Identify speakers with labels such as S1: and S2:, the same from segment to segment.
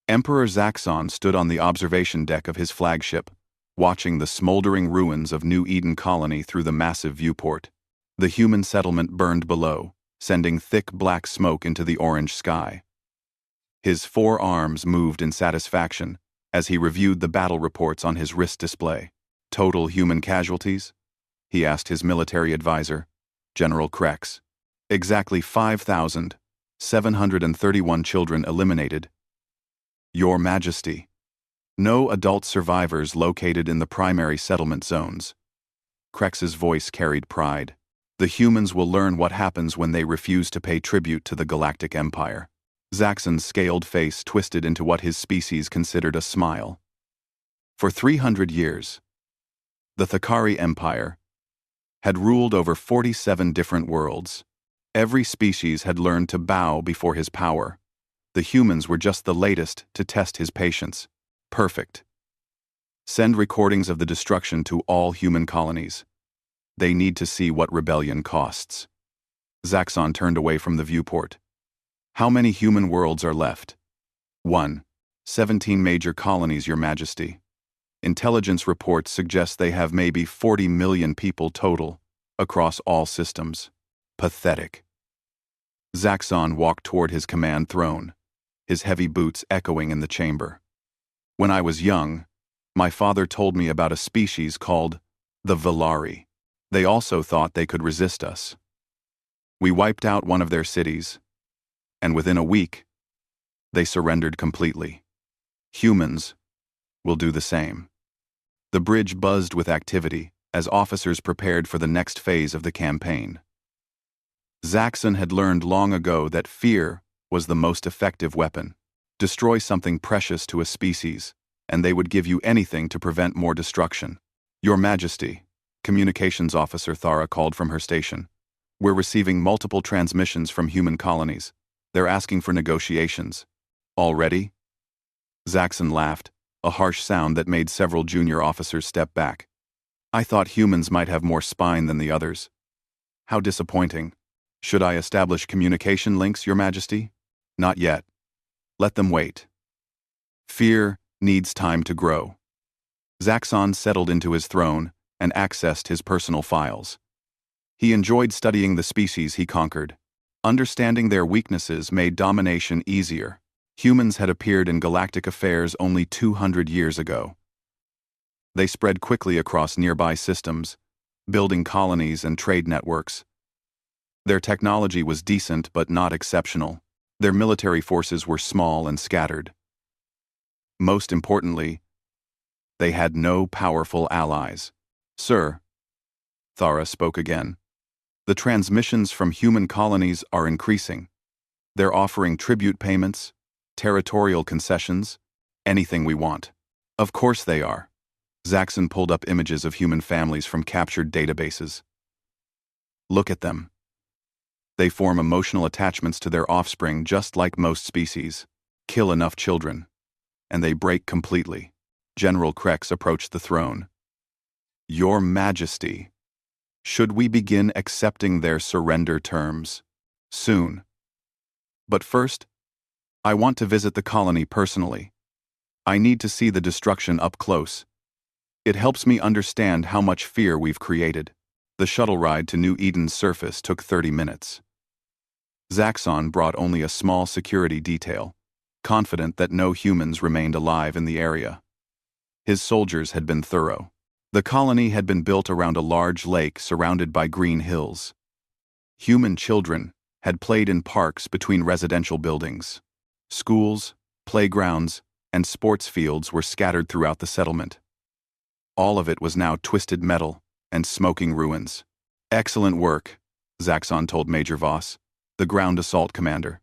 S1: Emperor Zaxxon stood on the observation deck of his flagship, watching the smoldering ruins of New Eden Colony through the massive viewport. The human settlement burned below, sending thick black smoke into the orange sky. His 4 arms moved in satisfaction as he reviewed the battle reports on his wrist display. Total human casualties? He asked his military advisor, General Krex. Exactly 5,731 children eliminated. Your Majesty. No adult survivors located in the primary settlement zones. Krex's voice carried pride. The humans will learn what happens when they refuse to pay tribute to the Galactic Empire. Zaxxon's scaled face twisted into what his species considered a smile. For 300 years, the Thakari Empire had ruled over 47 different worlds. Every species had learned to bow before his power. The humans were just the latest to test his patience. Perfect. Send recordings of the destruction to all human colonies. They need to see what rebellion costs. Zaxxon turned away from the viewport. How many human worlds are left? 1. 17 major colonies, Your Majesty. Intelligence reports suggest they have maybe 40 million people total, across all systems. Pathetic. Zaxxon walked toward his command throne, his heavy boots echoing in the chamber. When I was young, my father told me about a species called the Velari. They also thought they could resist us. We wiped out one of their cities, and within a week, they surrendered completely. Humans will do the same. The bridge buzzed with activity as officers prepared for the next phase of the campaign. Zaxxon had learned long ago that fear was the most effective weapon. Destroy something precious to a species, and they would give you anything to prevent more destruction. Your Majesty, Communications Officer Thara called from her station. We're receiving multiple transmissions from human colonies. They're asking for negotiations. Already? Zaxxon laughed, a harsh sound that made several junior officers step back. I thought humans might have more spine than the others. How disappointing. Should I establish communication links, Your Majesty? Not yet. Let them wait. Fear needs time to grow. Zaxxon settled into his throne and accessed his personal files. He enjoyed studying the species he conquered. Understanding their weaknesses made domination easier. Humans had appeared in galactic affairs only 200 years ago. They spread quickly across nearby systems, building colonies and trade networks. Their technology was decent but not exceptional. Their military forces were small and scattered. Most importantly, they had no powerful allies. Sir, Thara spoke again. The transmissions from human colonies are increasing. They're offering tribute payments, territorial concessions, anything we want. Of course they are. Zaxxon pulled up images of human families from captured databases. Look at them. They form emotional attachments to their offspring just like most species. Kill enough children, and they break completely. General Krex approached the throne. Your Majesty, should we begin accepting their surrender terms? Soon. But first, I want to visit the colony personally. I need to see the destruction up close. It helps me understand how much fear we've created. The shuttle ride to New Eden's surface took 30 minutes. Zaxxon brought only a small security detail, confident that no humans remained alive in the area. His soldiers had been thorough. The colony had been built around a large lake surrounded by green hills. Human children had played in parks between residential buildings. Schools, playgrounds, and sports fields were scattered throughout the settlement. All of it was now twisted metal and smoking ruins. Excellent work, Zaxxon told Major Voss, the ground assault commander.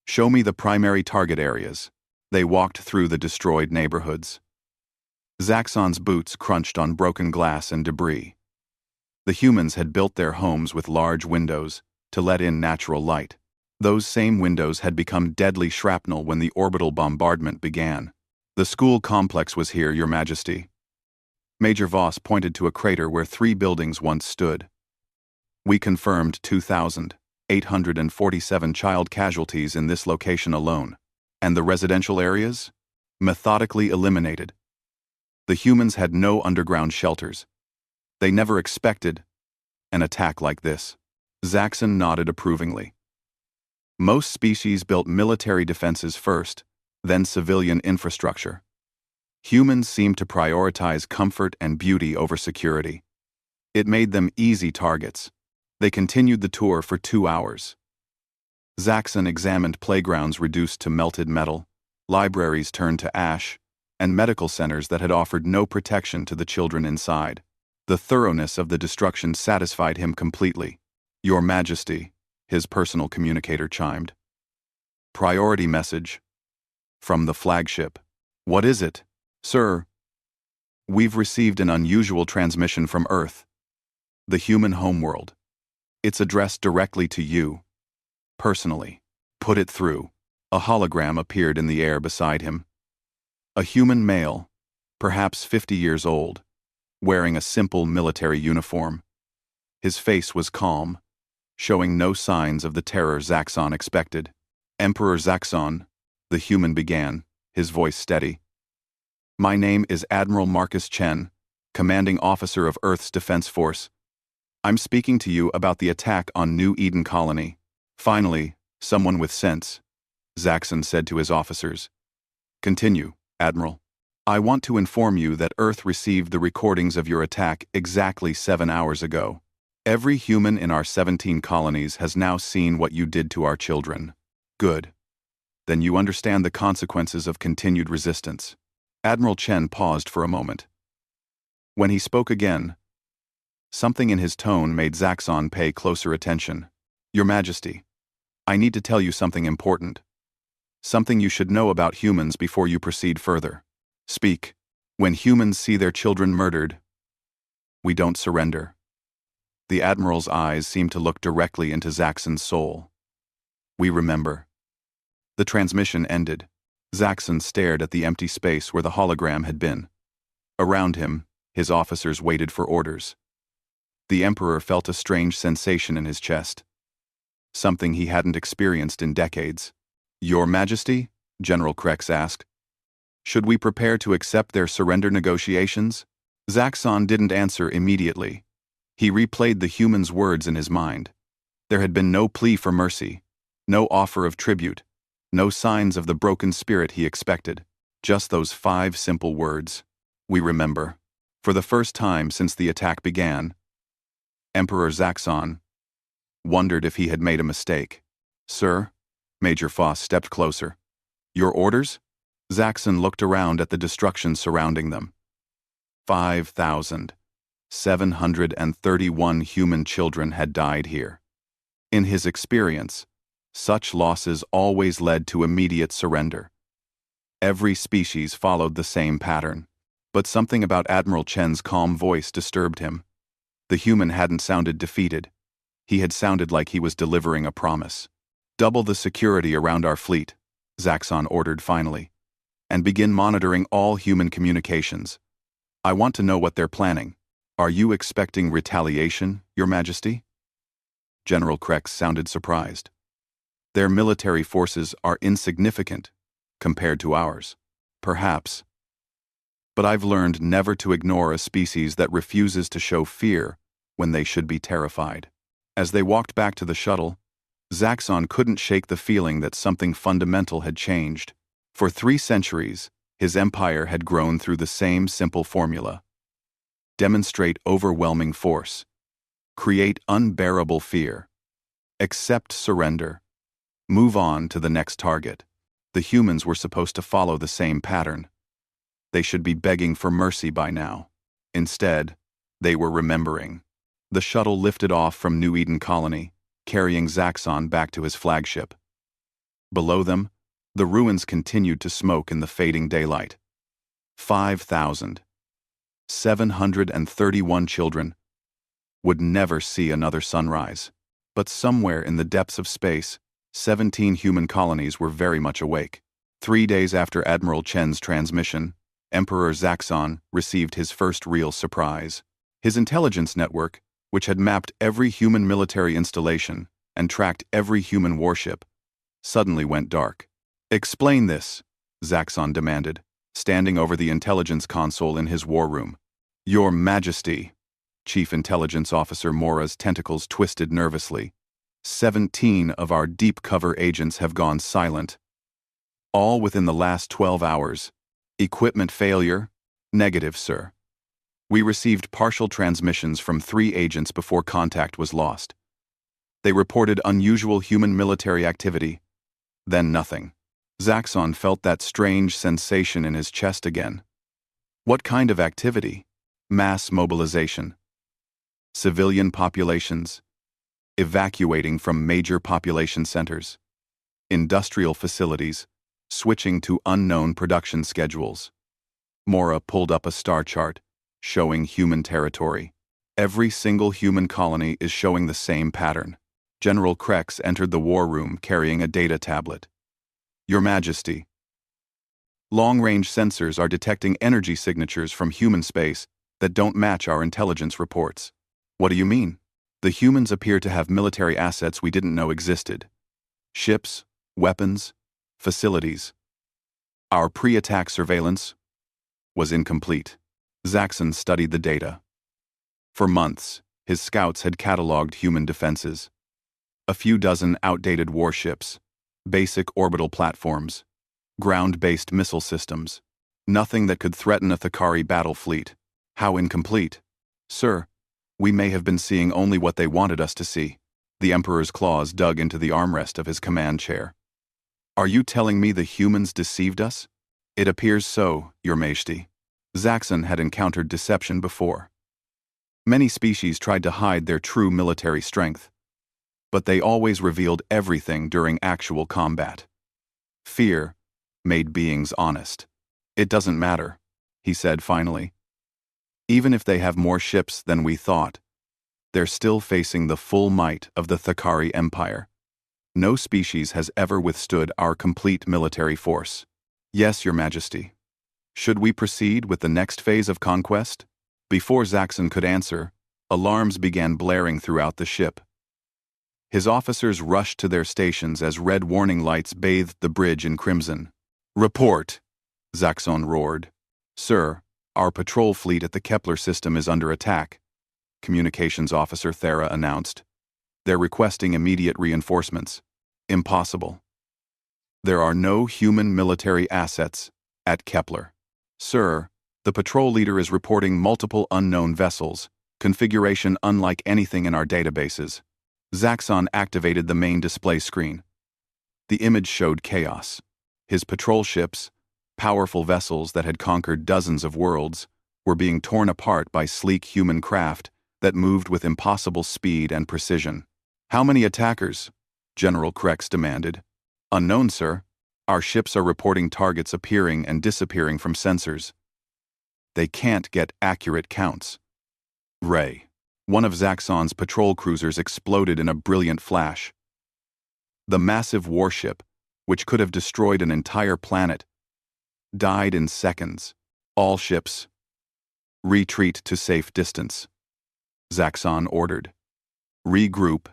S1: Show me the primary target areas. They walked through the destroyed neighborhoods. Zaxxon's boots crunched on broken glass and debris. The humans had built their homes with large windows to let in natural light. Those same windows had become deadly shrapnel when the orbital bombardment began. The school complex was here, Your Majesty. Major Voss pointed to a crater where 3 buildings once stood. We confirmed 2,847 child casualties in this location alone. And the residential areas? Methodically eliminated. The humans had no underground shelters. They never expected an attack like this. Zaxxon nodded approvingly. Most species built military defenses first, then civilian infrastructure. Humans seemed to prioritize comfort and beauty over security. It made them easy targets. They continued the tour for 2 hours. Zaxxon examined playgrounds reduced to melted metal, libraries turned to ash, and medical centers that had offered no protection to the children inside. The thoroughness of the destruction satisfied him completely. "Your Majesty," his personal communicator chimed. "Priority message. From the flagship." "What is it?" "Sir, we've received an unusual transmission from Earth. The human homeworld. It's addressed directly to you. Personally. Put it through." A hologram appeared in the air beside him. A human male, perhaps 50 years old, wearing a simple military uniform. His face was calm, showing no signs of the terror Zaxxon expected. "Emperor Zaxxon," the human began, his voice steady. "My name is Admiral Marcus Chen, commanding officer of Earth's Defense Force. I'm speaking to you about the attack on New Eden Colony." "Finally, someone with sense," Zaxxon said to his officers. "Continue, Admiral. I want to inform you that Earth received the recordings of your attack exactly 7 hours ago. Every human in our 17 colonies has now seen what you did to our children." "Good. Then you understand the consequences of continued resistance." Admiral Chen paused for a moment. When he spoke again, something in his tone made Zaxxon pay closer attention. "Your Majesty, I need to tell you something important. Something you should know about humans before you proceed further." "Speak." "When humans see their children murdered, we don't surrender." The Admiral's eyes seemed to look directly into Zaxxon's soul. "We remember." The transmission ended. Zaxxon stared at the empty space where the hologram had been. Around him, his officers waited for orders. The Emperor felt a strange sensation in his chest. Something he hadn't experienced in decades. "Your Majesty?" General Krex asked. "Should we prepare to accept their surrender negotiations?" Zaxxon didn't answer immediately. He replayed the human's words in his mind. There had been no plea for mercy, no offer of tribute, no signs of the broken spirit he expected. Just those 5 simple words. "We remember." For the first time since the attack began, Emperor Zaxxon wondered if he had made a mistake. "Sir?" Major Foss stepped closer. "Your orders?" Zaxxon looked around at the destruction surrounding them. 5,731 human children had died here. In his experience, such losses always led to immediate surrender. Every species followed the same pattern. But something about Admiral Chen's calm voice disturbed him. The human hadn't sounded defeated. He had sounded like he was delivering a promise. "Double the security around our fleet," Zaxxon ordered finally, "and begin monitoring all human communications. I want to know what they're planning. Are you expecting retaliation, Your Majesty?" General Krex sounded surprised. "Their military forces are insignificant compared to ours. Perhaps. But I've learned never to ignore a species that refuses to show fear when they should be terrified." As they walked back to the shuttle, Zaxxon couldn't shake the feeling that something fundamental had changed. For 3 centuries, his empire had grown through the same simple formula. Demonstrate overwhelming force. Create unbearable fear. Accept surrender. Move on to the next target. The humans were supposed to follow the same pattern. They should be begging for mercy by now. Instead, they were remembering. The shuttle lifted off from New Eden Colony, carrying Zaxxon back to his flagship. Below them, the ruins continued to smoke in the fading daylight. 5,731 children would never see another sunrise. But somewhere in the depths of space, 17 human colonies were very much awake. 3 days after Admiral Chen's transmission, Emperor Zaxxon received his first real surprise. His intelligence network, which had mapped every human military installation and tracked every human warship, suddenly went dark. Explain this, Zaxxon demanded, standing over the intelligence console in his war room. Your Majesty. Chief Intelligence Officer Mora's tentacles twisted nervously. 17 of our deep cover agents have gone silent. All within the last 12 hours. Equipment failure? Negative, sir. We received partial transmissions from 3 agents before contact was lost. They reported unusual human military activity. Then nothing. Zaxxon felt that strange sensation in his chest again. What kind of activity? Mass mobilization. Civilian populations. Evacuating from major population centers. Industrial facilities. Switching to unknown production schedules. Mora pulled up a star chart, showing human territory. Every single human colony is showing the same pattern. General Krex entered the war room carrying a data tablet. Your Majesty. Long-range sensors are detecting energy signatures from human space that don't match our intelligence reports. What do you mean? The humans appear to have military assets we didn't know existed. Ships, weapons, facilities. Our pre-attack surveillance was incomplete. Zaxxon studied the data. For months, his scouts had cataloged human defenses. A few dozen outdated warships, basic orbital platforms, ground-based missile systems. Nothing that could threaten a Thakari battle fleet. How incomplete? Sir, we may have been seeing only what they wanted us to see. The Emperor's claws dug into the armrest of his command chair. Are you telling me the humans deceived us? It appears so, Your Majesty. Zaxxon had encountered deception before. Many species tried to hide their true military strength, but they always revealed everything during actual combat. Fear made beings honest. It doesn't matter, he said finally. Even if they have more ships than we thought, they're still facing the full might of the Thakari Empire. No species has ever withstood our complete military force. Yes, Your Majesty. Should we proceed with the next phase of conquest? Before Zaxxon could answer, alarms began blaring throughout the ship. His officers rushed to their stations as red warning lights bathed the bridge in crimson. Report, Zaxxon roared. Sir, our patrol fleet at the Kepler system is under attack, Communications Officer Thera announced. They're requesting immediate reinforcements. Impossible. There are no human military assets at Kepler. Sir, the patrol leader is reporting multiple unknown vessels, configuration unlike anything in our databases. Zaxxon activated the main display screen. The image showed chaos. His patrol ships, powerful vessels that had conquered dozens of worlds, were being torn apart by sleek human craft that moved with impossible speed and precision. How many attackers? General Krex demanded. Unknown, sir. Our ships are reporting targets appearing and disappearing from sensors. They can't get accurate counts. Ray. One of Zaxxon's patrol cruisers exploded in a brilliant flash. The massive warship, which could have destroyed an entire planet, died in seconds. All ships, retreat to safe distance. Zaxxon ordered. Regroup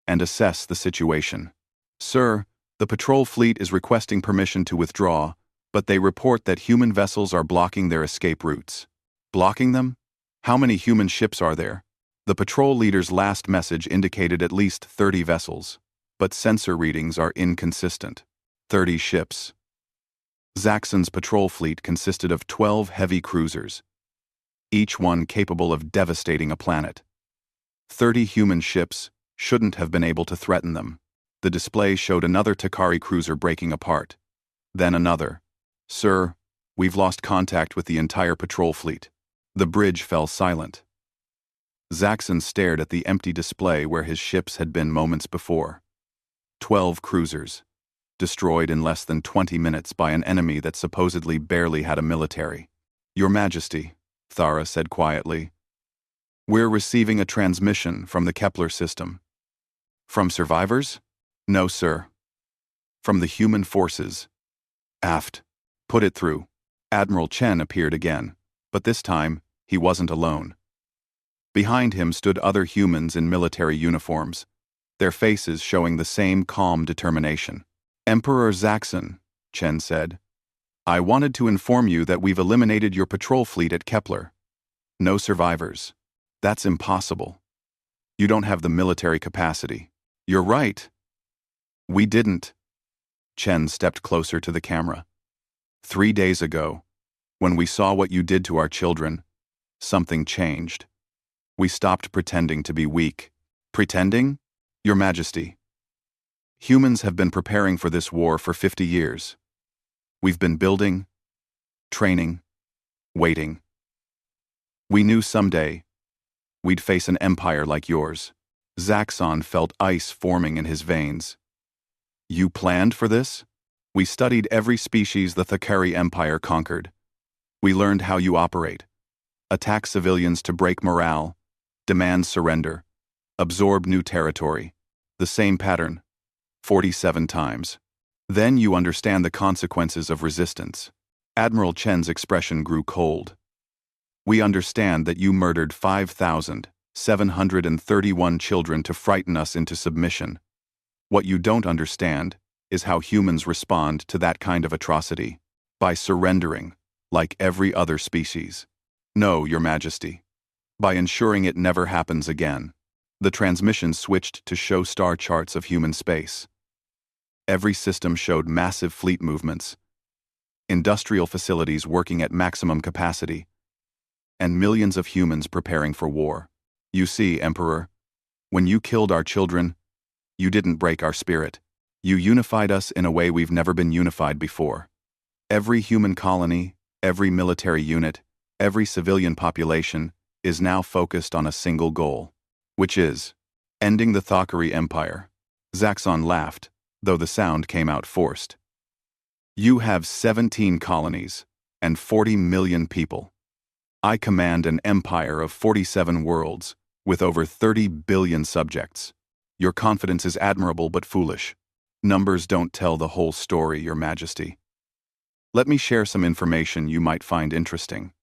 S1: and assess the situation. Sir, the patrol fleet is requesting permission to withdraw, but they report that human vessels are blocking their escape routes. Blocking them? How many human ships are there? The patrol leader's last message indicated at least 30 vessels, but sensor readings are inconsistent. 30 ships. Zaxxon's patrol fleet consisted of 12 heavy cruisers, each one capable of devastating a planet. 30 human ships shouldn't have been able to threaten them. The display showed another Thakari cruiser breaking apart. Then another. Sir, we've lost contact with the entire patrol fleet. The bridge fell silent. Zaxxon stared at the empty display where his ships had been moments before. 12 cruisers, destroyed in less than 20 minutes by an enemy that supposedly barely had a military. Your Majesty, Thara said quietly, we're receiving a transmission from the Kepler system. From survivors? No, sir. From the human forces. Aft. Put it through. Admiral Chen appeared again, but this time, he wasn't alone. Behind him stood other humans in military uniforms, their faces showing the same calm determination. Emperor Zaxxon, Chen said. I wanted to inform you that we've eliminated your patrol fleet at Kepler. No survivors. That's impossible. You don't have the military capacity. You're right. We didn't. Chen stepped closer to the camera. 3 days ago, when we saw what you did to our children, something changed. We stopped pretending to be weak. Pretending? Your Majesty. Humans have been preparing for this war for 50 years. We've been building, training, waiting. We knew someday we'd face an empire like yours. Zaxxon felt ice forming in his veins. You planned for this? We studied every species the Thakari Empire conquered. We learned how you operate. Attack civilians to break morale, demand surrender, absorb new territory. The same pattern, 47 times. Then you understand the consequences of resistance. Admiral Chen's expression grew cold. We understand that you murdered 5,731 children to frighten us into submission. What you don't understand is how humans respond to that kind of atrocity. By surrendering, like every other species. No, Your Majesty. By ensuring it never happens again. The transmission switched to show star charts of human space. Every system showed massive fleet movements, industrial facilities working at maximum capacity, and millions of humans preparing for war. You see, Emperor, when you killed our children, you didn't break our spirit. You unified us in a way we've never been unified before. Every human colony, every military unit, every civilian population is now focused on a single goal, which is ending the Thakari Empire. Zaxxon laughed, though the sound came out forced. You have 17 colonies and 40 million people. I command an empire of 47 worlds with over 30 billion subjects. Your confidence is admirable but foolish. Numbers don't tell the whole story, Your Majesty. Let me share some information you might find interesting.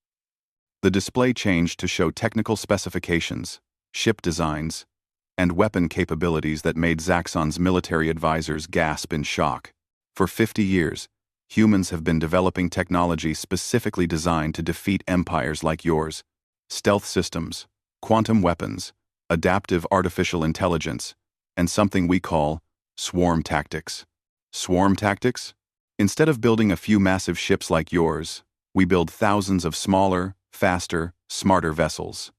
S1: The display changed to show technical specifications, ship designs, and weapon capabilities that made Zaxxon's military advisors gasp in shock. For 50 years, humans have been developing technology specifically designed to defeat empires like yours. Stealth systems, quantum weapons, adaptive artificial intelligence, and something we call swarm tactics. Swarm tactics? Instead of building a few massive ships like yours, we build thousands of smaller, faster, smarter vessels.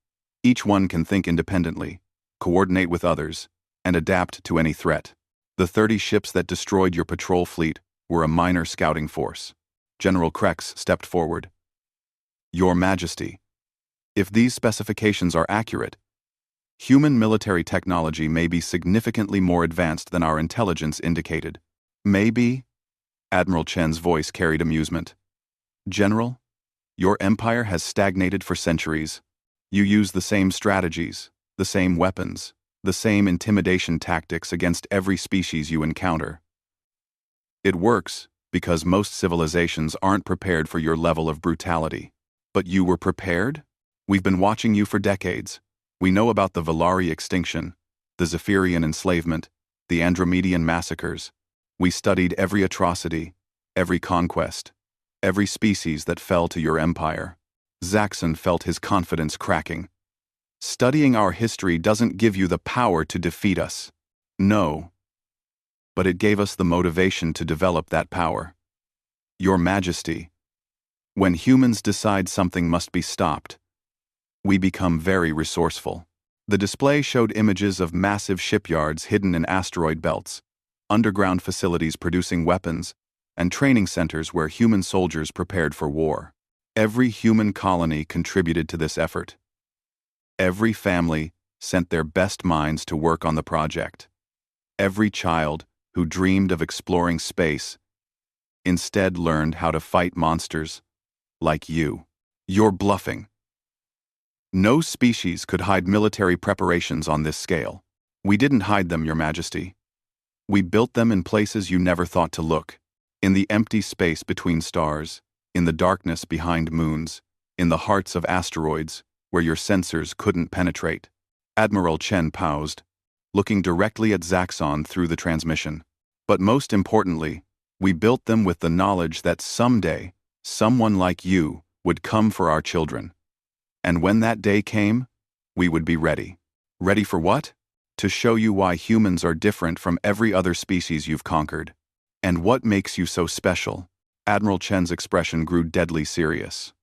S1: Each one can think independently, coordinate with others, and adapt to any threat. The 30 ships that destroyed your patrol fleet were a minor scouting force. General Krex stepped forward. Your Majesty, if these specifications are accurate, human military technology may be significantly more advanced than our intelligence indicated. Maybe? Admiral Chen's voice carried amusement. General, your empire has stagnated for centuries. You use the same strategies, the same weapons, the same intimidation tactics against every species you encounter. It works because most civilizations aren't prepared for your level of brutality. But you were prepared? We've been watching you for decades. We know about the Valari extinction, the Zephyrian enslavement, the Andromedian massacres. We studied every atrocity, every conquest, every species that fell to your empire. Zaxxon felt his confidence cracking. Studying our history doesn't give you the power to defeat us. No. But it gave us the motivation to develop that power. Your Majesty, when humans decide something must be stopped, we become very resourceful. The display showed images of massive shipyards hidden in asteroid belts, underground facilities producing weapons, and training centers where human soldiers prepared for war. Every human colony contributed to this effort. Every family sent their best minds to work on the project. Every child who dreamed of exploring space instead learned how to fight monsters like you. You're bluffing. No species could hide military preparations on this scale. We didn't hide them, Your Majesty. We built them in places you never thought to look. In the empty space between stars, in the darkness behind moons, in the hearts of asteroids, where your sensors couldn't penetrate. Admiral Chen paused, looking directly at Zaxxon through the transmission. But most importantly, we built them with the knowledge that someday, someone like you would come for our children. And when that day came, we would be ready. Ready for what? To show you why humans are different from every other species you've conquered. And what makes you so special. Admiral Chen's expression grew deadly serious.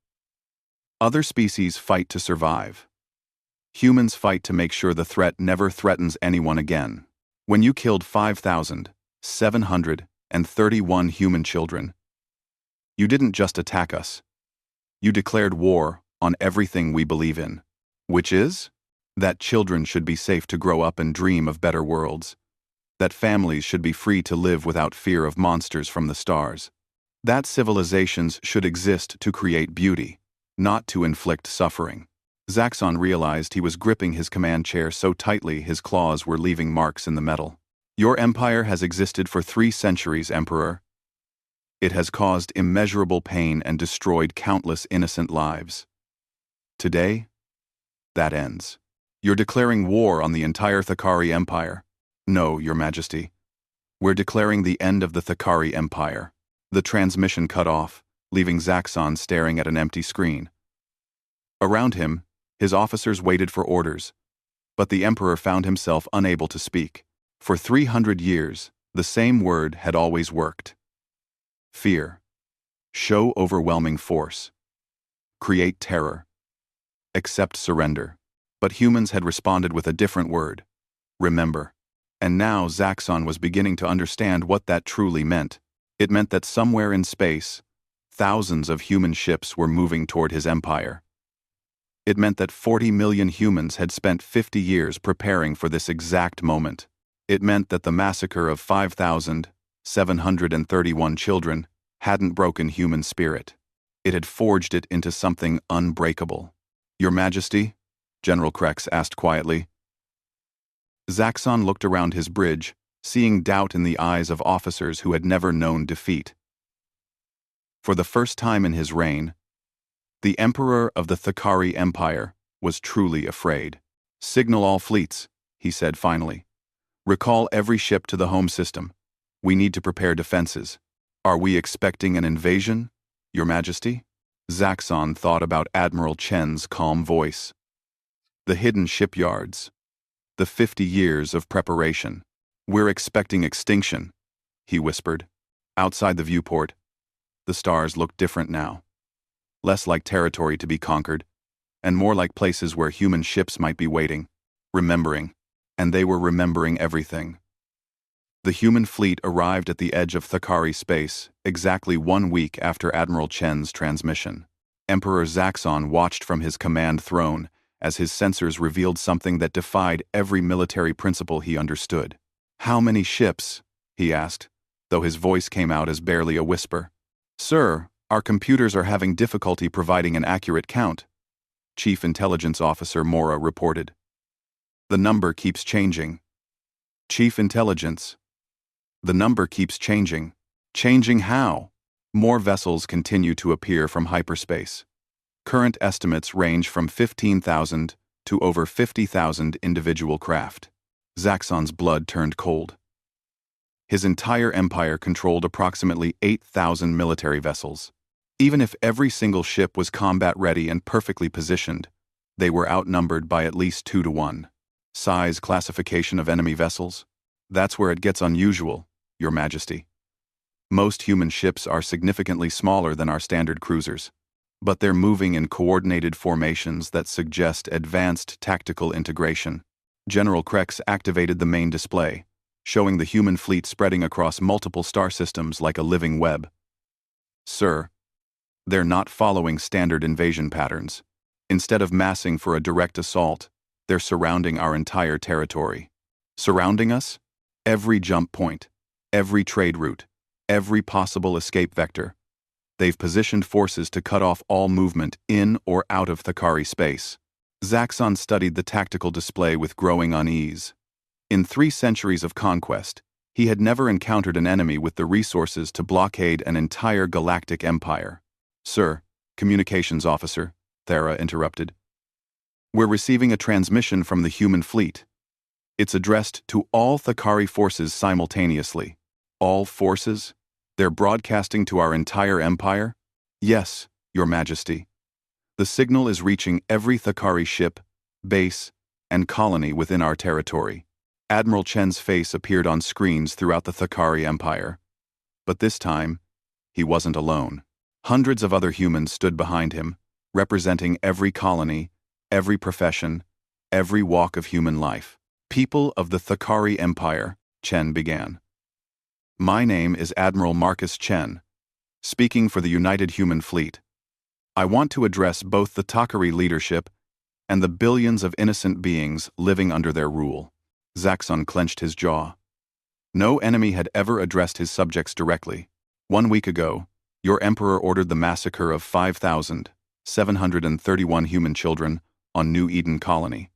S1: Other species fight to survive. Humans fight to make sure the threat never threatens anyone again. When you killed 5,731 human children, you didn't just attack us. You declared war on everything we believe in, which is that children should be safe to grow up and dream of better worlds, that families should be free to live without fear of monsters from the stars, that civilizations should exist to create beauty, not to inflict suffering. Zaxxon realized he was gripping his command chair so tightly his claws were leaving marks in the metal. Your empire has existed for 3 centuries, Emperor. It has caused immeasurable pain and destroyed countless innocent lives. Today, that ends. You're declaring war on the entire Thakari Empire. No, Your Majesty. We're declaring the end of the Thakari Empire. The transmission cut off, leaving Zaxxon staring at an empty screen. Around him, his officers waited for orders, but the Emperor found himself unable to speak. For 300 years, the same word had always worked. Fear. Show overwhelming force. Create terror. Accept surrender. But humans had responded with a different word. Remember. And now Zaxxon was beginning to understand what that truly meant. It meant that somewhere in space, thousands of human ships were moving toward his empire. It meant that 40 million humans had spent 50 years preparing for this exact moment. It meant that the massacre of 5,731 children hadn't broken human spirit. It had forged it into something unbreakable. Your Majesty? General Krex asked quietly. Zaxxon looked around his bridge, seeing doubt in the eyes of officers who had never known defeat. For the first time in his reign, the Emperor of the Thakari Empire was truly afraid. Signal all fleets, he said finally. Recall every ship to the home system. We need to prepare defenses. Are we expecting an invasion, Your Majesty? Zaxxon thought about Admiral Chen's calm voice. The hidden shipyards. The 50 years of preparation. We're expecting extinction, he whispered. Outside the viewport, the stars looked different now. Less like territory to be conquered, and more like places where human ships might be waiting, remembering, and they were remembering everything. The human fleet arrived at the edge of Thakari space exactly 1 week after Admiral Chen's transmission. Emperor Zaxxon watched from his command throne as his sensors revealed something that defied every military principle he understood. How many ships? He asked, though his voice came out as barely a whisper. Sir, our computers are having difficulty providing an accurate count, Chief Intelligence Officer Mora reported. The number keeps changing. Chief Intelligence. The number keeps changing. Changing how? More vessels continue to appear from hyperspace. Current estimates range from 15,000 to over 50,000 individual craft. Zaxxon's blood turned cold. His entire empire controlled approximately 8,000 military vessels. Even if every single ship was combat-ready and perfectly positioned, they were outnumbered by at least 2 to 1. Size classification of enemy vessels? That's where it gets unusual, Your Majesty. Most human ships are significantly smaller than our standard cruisers, but they're moving in coordinated formations that suggest advanced tactical integration. General Krex activated the main display, showing the human fleet spreading across multiple star systems like a living web. Sir, they're not following standard invasion patterns. Instead of massing for a direct assault, they're surrounding our entire territory. Surrounding us? Every jump point, every trade route, every possible escape vector. They've positioned forces to cut off all movement in or out of Thakari space. Zaxxon studied the tactical display with growing unease. In 3 centuries of conquest, he had never encountered an enemy with the resources to blockade an entire galactic empire. Sir, communications officer, Thera interrupted. We're receiving a transmission from the human fleet. It's addressed to all Thakari forces simultaneously. All forces? They're broadcasting to our entire empire? Yes, Your Majesty. The signal is reaching every Thakari ship, base, and colony within our territory. Admiral Chen's face appeared on screens throughout the Thakari Empire. But this time, he wasn't alone. Hundreds of other humans stood behind him, representing every colony, every profession, every walk of human life. People of the Thakari Empire, Chen began. My name is Admiral Marcus Chen, speaking for the United Human Fleet. I want to address both the Thakari leadership and the billions of innocent beings living under their rule. Zaxxon clenched his jaw. No enemy had ever addressed his subjects directly. 1 week ago, your emperor ordered the massacre of 5,731 human children on New Eden Colony.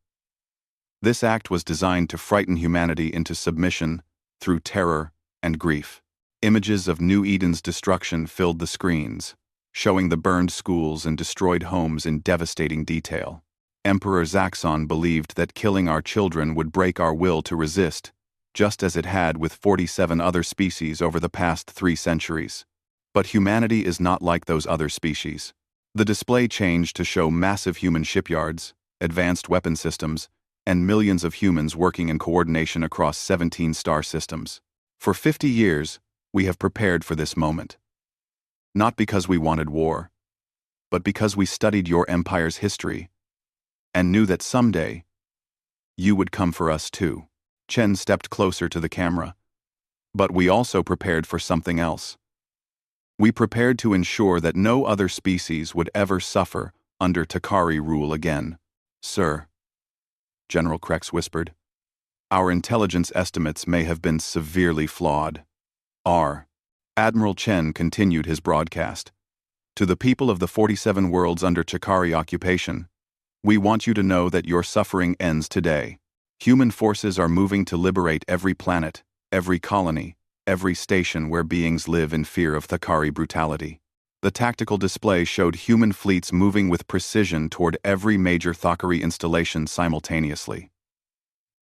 S1: This act was designed to frighten humanity into submission through terror and grief. Images of New Eden's destruction filled the screens, showing the burned schools and destroyed homes in devastating detail. Emperor Zaxxon believed that killing our children would break our will to resist, just as it had with 47 other species over the past 3 centuries. But humanity is not like those other species. The display changed to show massive human shipyards, advanced weapon systems, and millions of humans working in coordination across 17 star systems. For 50 years, we have prepared for this moment. Not because we wanted war, but because we studied your empire's history and knew that someday, you would come for us too. Chen stepped closer to the camera. But we also prepared for something else. We prepared to ensure that no other species would ever suffer under Thakari rule again. Sir, General Krex whispered, our intelligence estimates may have been severely flawed. Admiral Chen continued his broadcast. To the people of the 47 worlds under Thakari occupation, we want you to know that your suffering ends today. Human forces are moving to liberate every planet, every colony, every station where beings live in fear of Thakari brutality. The tactical display showed human fleets moving with precision toward every major Thakari installation simultaneously.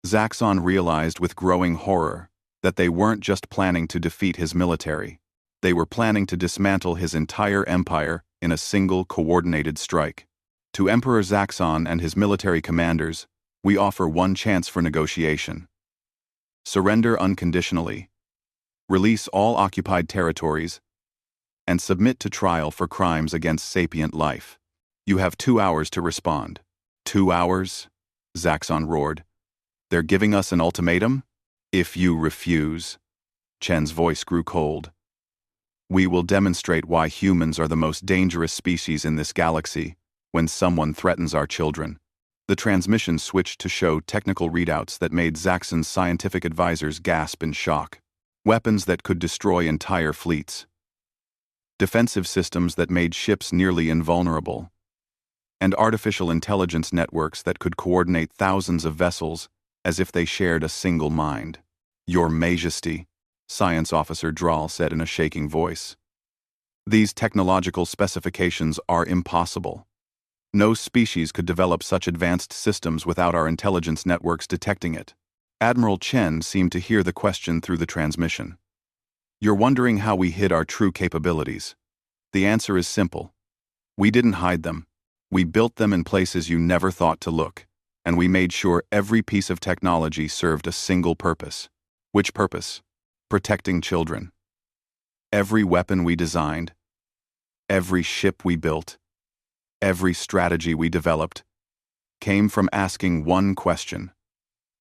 S1: Zaxxon realized with growing horror that they weren't just planning to defeat his military. They were planning to dismantle his entire empire in a single coordinated strike. To Emperor Zaxxon and his military commanders, we offer one chance for negotiation. Surrender unconditionally, release all occupied territories, and submit to trial for crimes against sapient life. You have 2 hours to respond. 2 hours? Zaxxon roared. They're giving us an ultimatum? If you refuse, Chen's voice grew cold. We will demonstrate why humans are the most dangerous species in this galaxy when someone threatens our children. The transmission switched to show technical readouts that made Zaxxon's scientific advisors gasp in shock. Weapons that could destroy entire fleets. Defensive systems that made ships nearly invulnerable. And artificial intelligence networks that could coordinate thousands of vessels as if they shared a single mind. Your Majesty, Science Officer Drahl said in a shaking voice. These technological specifications are impossible. No species could develop such advanced systems without our intelligence networks detecting it. Admiral Chen seemed to hear the question through the transmission. You're wondering how we hid our true capabilities. The answer is simple. We didn't hide them. We built them in places you never thought to look, and we made sure every piece of technology served a single purpose. Which purpose? Protecting children. Every weapon we designed, every ship we built, every strategy we developed, came from asking one question.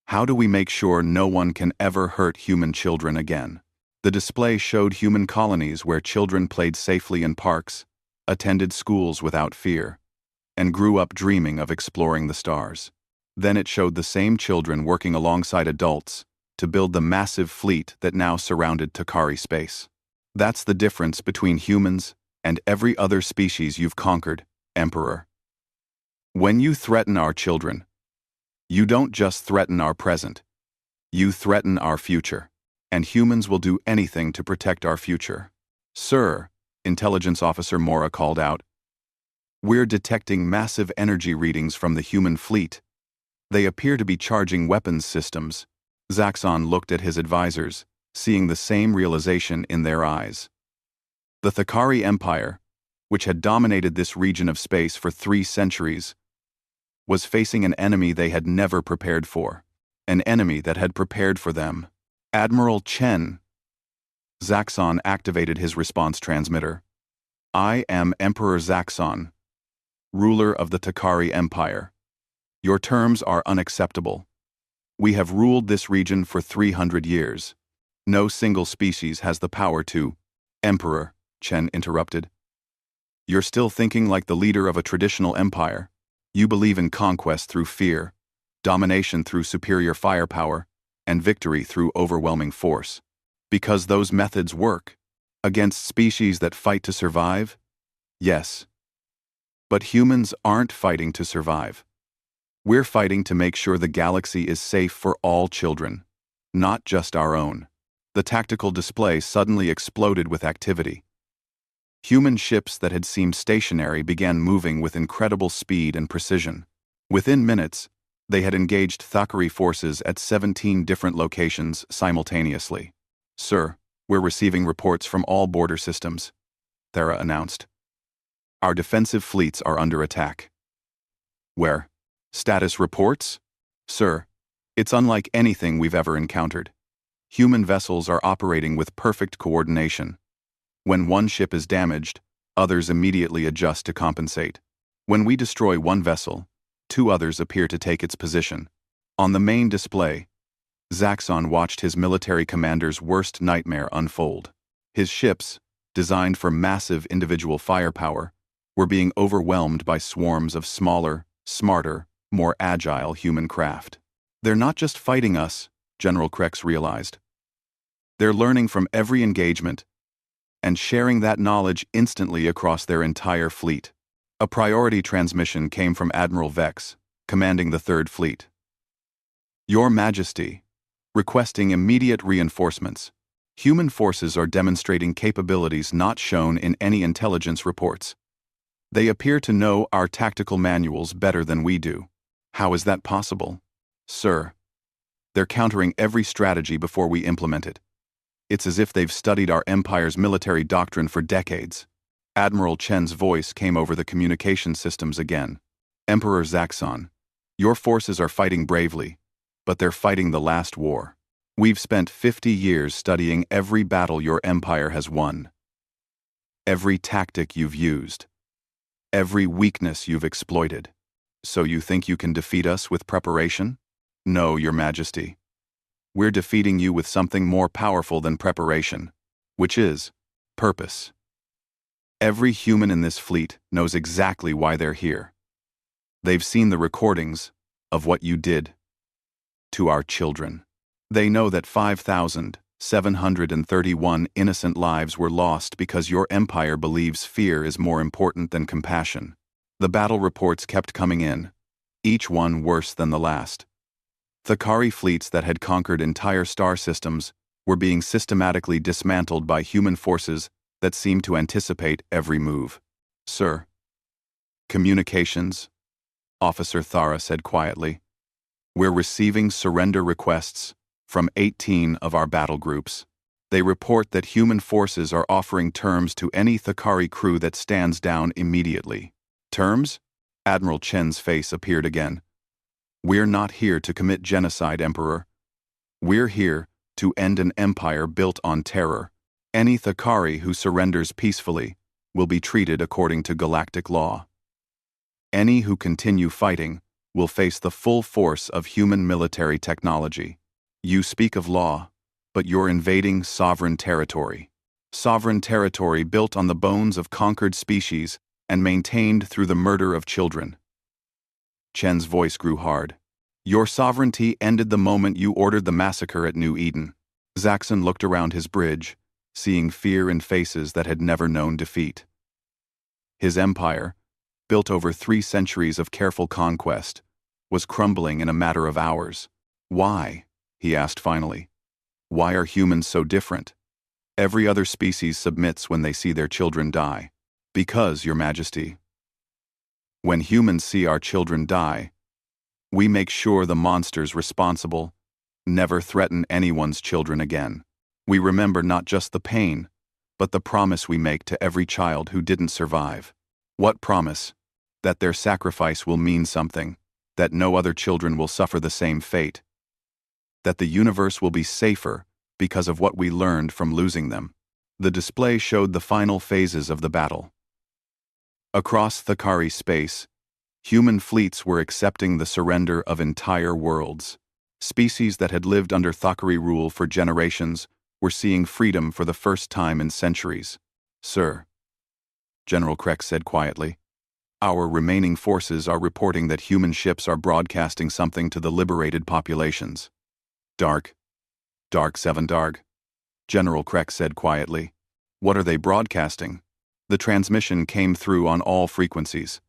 S1: How do we make sure no one can ever hurt human children again? The display showed human colonies where children played safely in parks, attended schools without fear, and grew up dreaming of exploring the stars. Then it showed the same children working alongside adults to build the massive fleet that now surrounded Thakari space. That's the difference between humans and every other species you've conquered, Emperor. When you threaten our children, you don't just threaten our present, you threaten our future, and humans will do anything to protect our future. Sir, Intelligence Officer Mora called out, we're detecting massive energy readings from the human fleet. They appear to be charging weapons systems. Zaxxon looked at his advisors, seeing the same realization in their eyes. The Thakari Empire, which had dominated this region of space for 3 centuries, was facing an enemy they had never prepared for. An enemy that had prepared for them. Admiral Chen. Zaxxon activated his response transmitter. I am Emperor Zaxxon, ruler of the Thakari Empire. Your terms are unacceptable. We have ruled this region for 300 years. No single species has the power to— Emperor, Chen interrupted. You're still thinking like the leader of a traditional empire. You believe in conquest through fear, domination through superior firepower, and victory through overwhelming force. Because those methods work. Against species that fight to survive? Yes. But humans aren't fighting to survive. We're fighting to make sure the galaxy is safe for all children, not just our own. The tactical display suddenly exploded with activity. Human ships that had seemed stationary began moving with incredible speed and precision. Within minutes, they had engaged Thakari forces at 17 different locations simultaneously. Sir, we're receiving reports from all border systems, Thera announced. Our defensive fleets are under attack. Where? Status reports? Sir, it's unlike anything we've ever encountered. Human vessels are operating with perfect coordination. When one ship is damaged, others immediately adjust to compensate. When we destroy one vessel, 2 others appear to take its position. On the main display, Zaxxon watched his military commander's worst nightmare unfold. His ships, designed for massive individual firepower, were being overwhelmed by swarms of smaller, smarter, more agile human craft. They're not just fighting us, General Krex realized. They're learning from every engagement and sharing that knowledge instantly across their entire fleet. A priority transmission came from Admiral Vex, commanding the 3rd Fleet. Your Majesty, requesting immediate reinforcements. Human forces are demonstrating capabilities not shown in any intelligence reports. They appear to know our tactical manuals better than we do. How is that possible? Sir, they're countering every strategy before we implement it. It's as if they've studied our empire's military doctrine for decades. Admiral Chen's voice came over the communication systems again. Emperor Zaxxon, your forces are fighting bravely, but they're fighting the last war. We've spent 50 years studying every battle your empire has won. Every tactic you've used. Every weakness you've exploited. So you think you can defeat us with preparation? No, Your Majesty. We're defeating you with something more powerful than preparation, which is purpose. Every human in this fleet knows exactly why they're here. They've seen the recordings of what you did to our children. They know that 5,731 innocent lives were lost because your empire believes fear is more important than compassion. The battle reports kept coming in, each one worse than the last. Thakari fleets that had conquered entire star systems were being systematically dismantled by human forces that seemed to anticipate every move. Sir. Communications, Officer Thara said quietly. We're receiving surrender requests from 18 of our battle groups. They report that human forces are offering terms to any Thakari crew that stands down immediately. Terms? Admiral Chen's face appeared again. We're not here to commit genocide, Emperor. We're here to end an empire built on terror. Any Thakari who surrenders peacefully will be treated according to galactic law. Any who continue fighting will face the full force of human military technology. You speak of law, but you're invading sovereign territory. Sovereign territory built on the bones of conquered species and maintained through the murder of children. Chen's voice grew hard. Your sovereignty ended the moment you ordered the massacre at New Eden. Zaxxon looked around his bridge, seeing fear in faces that had never known defeat. His empire, built over 3 centuries of careful conquest, was crumbling in a matter of hours. Why? He asked finally. Why are humans so different? Every other species submits when they see their children die. Because, Your Majesty, when humans see our children die, we make sure the monsters responsible never threaten anyone's children again. We remember not just the pain, but the promise we make to every child who didn't survive. What promise? That their sacrifice will mean something, that no other children will suffer the same fate, that the universe will be safer because of what we learned from losing them. The display showed the final phases of the battle. Across Thakari space, human fleets were accepting the surrender of entire worlds. Species that had lived under Thakari rule for generations were seeing freedom for the first time in centuries. "Sir," General Krex said quietly, "our remaining forces are reporting that human ships are broadcasting something to the liberated populations." Dark 7 Dark, General Krex said quietly. "What are they broadcasting?" The transmission came through on all frequencies.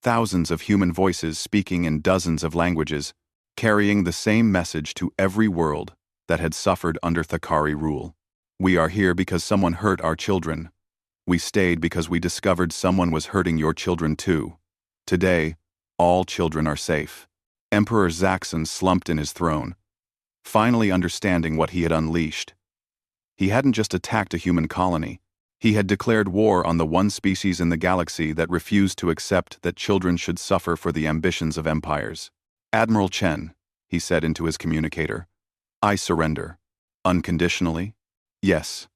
S1: Thousands of human voices speaking in dozens of languages, carrying the same message to every world that had suffered under Thakari rule. "We are here because someone hurt our children. We stayed because we discovered someone was hurting your children too. Today, all children are safe." Emperor Zaxxon slumped in his throne, finally understanding what he had unleashed. He hadn't just attacked a human colony. He had declared war on the one species in the galaxy that refused to accept that children should suffer for the ambitions of empires. "Admiral Chen," he said into his communicator, "I surrender." "Unconditionally?" "Yes.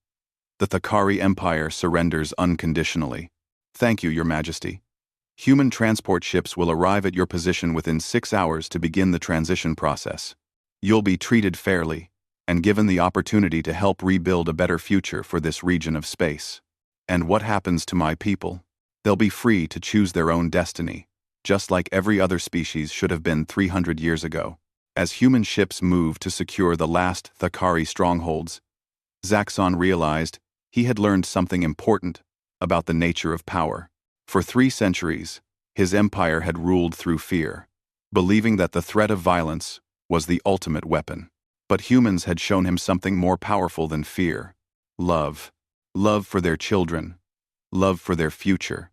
S1: The Thakari Empire surrenders unconditionally." "Thank you, Your Majesty. Human transport ships will arrive at your position within 6 hours to begin the transition process. You'll be treated fairly and given the opportunity to help rebuild a better future for this region of space. And what happens to my people? They'll be free to choose their own destiny, just like every other species should have been 300 years ago." As human ships moved to secure the last Thakari strongholds, Zaxxon realized he had learned something important about the nature of power. For 3 centuries, his empire had ruled through fear, believing that the threat of violence was the ultimate weapon. But humans had shown him something more powerful than fear: love. Love for their children, love for their future,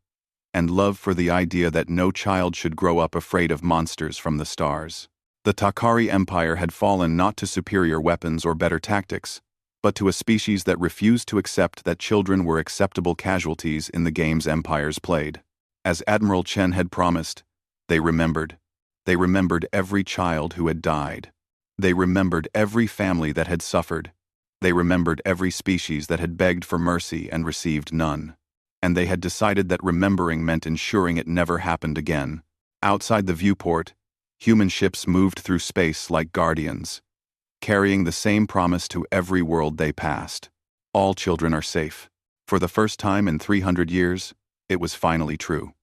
S1: and love for the idea that no child should grow up afraid of monsters from the stars. The Thakari Empire had fallen not to superior weapons or better tactics, but to a species that refused to accept that children were acceptable casualties in the games empires played. As Admiral Chen had promised, they remembered. They remembered every child who had died. They remembered every family that had suffered. They remembered every species that had begged for mercy and received none. And they had decided that remembering meant ensuring it never happened again. Outside the viewport, human ships moved through space like guardians, carrying the same promise to every world they passed. All children are safe. For the first time in 300 years, it was finally true.